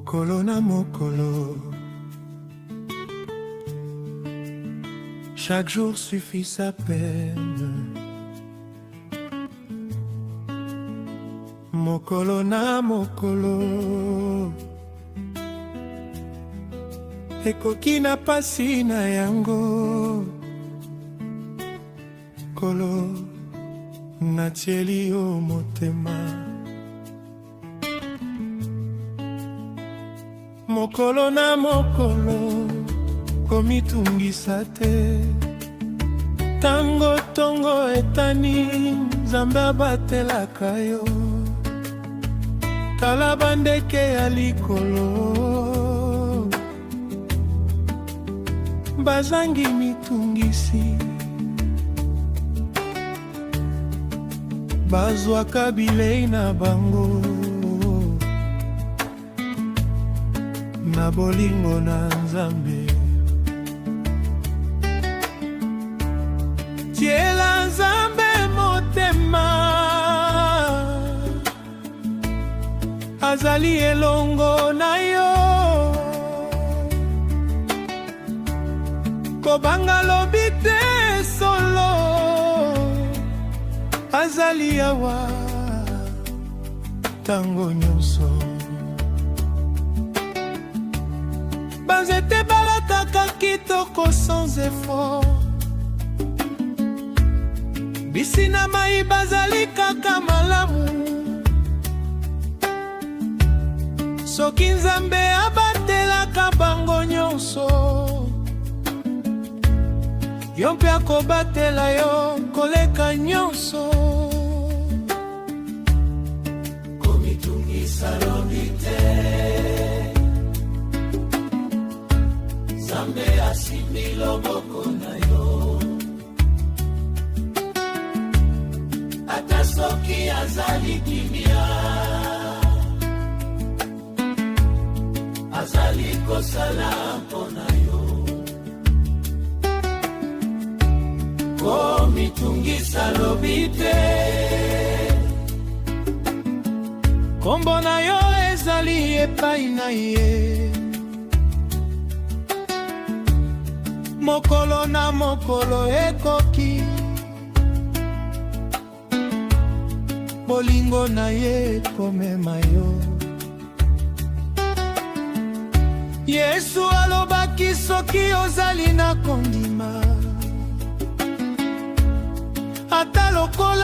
Mokolo na mokolo, chaque jour suffit sa peine. Mokolo na mokolo, ekoki na pasi na yango. Kolo natieli yo motema, mokolo na mokolo komitungisa te. Tango tongo etani, Nzambe abatelaka yo. Tala bandeke ya likolo, bazangi mitungisi, bazwaka bilei na bango na bolingo na Nzambe. Tiela Nzambe motema, azali elongo na yo. Kobanga lobi te solo, azali awa tango nyonso. Banzete balataka kitoko sans effort, bisi na mai bazali kaka malamu. Soki Nzambe abatelaka bango nyonso, yo mpe akobatela yo koleka nyonso. Komitungisa lobi te, Nzambe asimbi loboko na yo. Ata soki azali kimia, azali kosala mpona yo. Komitungisa lobi te, kombo na yo ezali epai na ye. Mokolo na mokolo ekoki, bolingo na ye komema yo. Yesu alobaki soki ozali na kondima, ata lokola